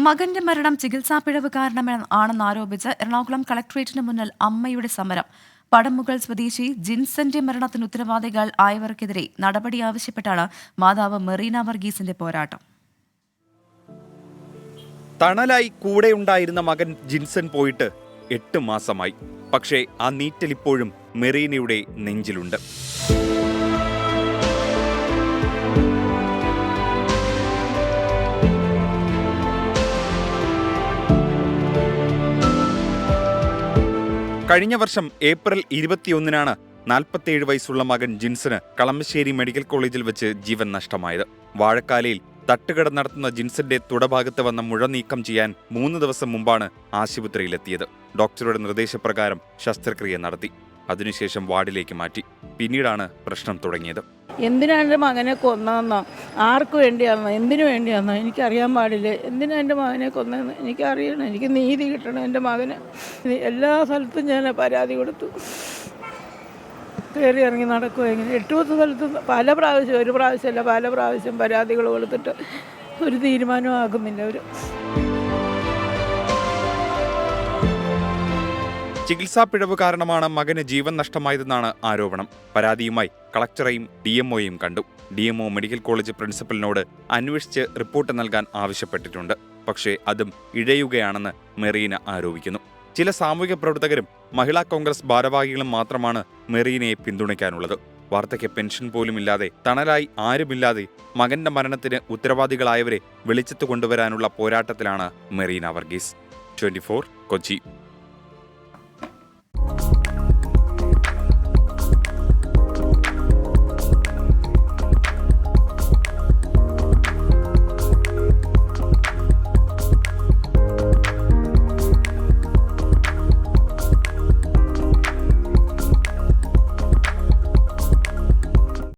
മകന്റെ മരണം ചികിത്സാ പിഴവ് കാരണമാണെന്നാരോപിച്ച് എറണാകുളം കളക്ടറേറ്റിന് മുന്നിൽ അമ്മയുടെ സമരം. പടമുകൾ സ്വദേശി ജിൻസന്റെ മരണത്തിന് ഉത്തരവാദികൾ ആയവർക്കെതിരെ നടപടി ആവശ്യപ്പെട്ടാണ് മാതാവ് മെറീന വർഗീസിന്റെ പോരാട്ടം. തണലായി കൂടെയുണ്ടായിരുന്ന മകൻ ജിൻസൺ പോയിട്ട് 8 മാസമായി. പക്ഷേ ആ നീറ്റലിപ്പോഴും മെറീനയുടെ നെഞ്ചിലുണ്ട്. കഴിഞ്ഞ വർഷം ഏപ്രിൽ 21-നാണ് 47 വയസ്സുള്ള മകൻ ജിൻസന് കളമശ്ശേരി മെഡിക്കൽ കോളേജിൽ വെച്ച് ജീവൻ നഷ്ടമായത്. വാഴക്കാലയിൽ തട്ടുകട നടത്തുന്ന ജിൻസന്റെ തുടഭാഗത്ത് വന്ന മുഴ നീക്കം ചെയ്യാൻ 3 ദിവസം മുമ്പാണ് ആശുപത്രിയിലെത്തിയത്. ഡോക്ടറുടെ നിർദ്ദേശപ്രകാരം ശസ്ത്രക്രിയ നടത്തി. അതിനുശേഷം വാർഡിലേക്ക് മാറ്റി. പിന്നീടാണ് പ്രശ്നം തുടങ്ങിയത്. എന്തിനാണ് എൻ്റെ മകനെ കൊന്നതെന്നോ, ആർക്ക് വേണ്ടിയാണെന്നോ, എന്തിനു വേണ്ടിയാണെന്നോ എനിക്കറിയാൻ പാടില്ല. എന്തിനാണ് എൻ്റെ മകനെ കൊന്നതെന്ന് എനിക്കറിയണം. എനിക്ക് നീതി കിട്ടണം. എൻ്റെ മകന് എല്ലാ സ്ഥലത്തും ഞാൻ പരാതി കൊടുത്തു. കയറി ഇറങ്ങി നടക്കുക. ഇങ്ങനെ 8 സ്ഥലത്തും പല പ്രാവശ്യം, ഒരു പ്രാവശ്യമല്ല പല പ്രാവശ്യം പരാതികൾ കൊടുത്തിട്ട് ഒരു തീരുമാനവും ആക്കുന്നില്ല അവർ. ചികിത്സാ പിഴവ് കാരണമാണ് മകന് ജീവൻ നഷ്ടമായതെന്നാണ് ആരോപണം. പരാതിയുമായി കളക്ടറെയും DMOയെയും കണ്ടു. DMO മെഡിക്കൽ കോളേജ് പ്രിൻസിപ്പലിനോട് അന്വേഷിച്ച് റിപ്പോർട്ട് നൽകാൻ ആവശ്യപ്പെട്ടിട്ടുണ്ട്. പക്ഷേ അതും ഇഴയുകയാണെന്ന് മെറീന ആരോപിക്കുന്നു. ചില സാമൂഹിക പ്രവർത്തകരും മഹിളാ കോൺഗ്രസ് ഭാരവാഹികളും മാത്രമാണ് മെറീനയെ പിന്തുണയ്ക്കാനുള്ളത്. വാർദ്ധക്യ പെൻഷൻ പോലുമില്ലാതെ, തണലായി ആരുമില്ലാതെ മകന്റെ മരണത്തിന് ഉത്തരവാദികളായവരെ വെളിച്ചത്ത് കൊണ്ടുവരാനുള്ള പോരാട്ടത്തിലാണ് മെറീന വർഗീസ്. 24 കൊച്ചി.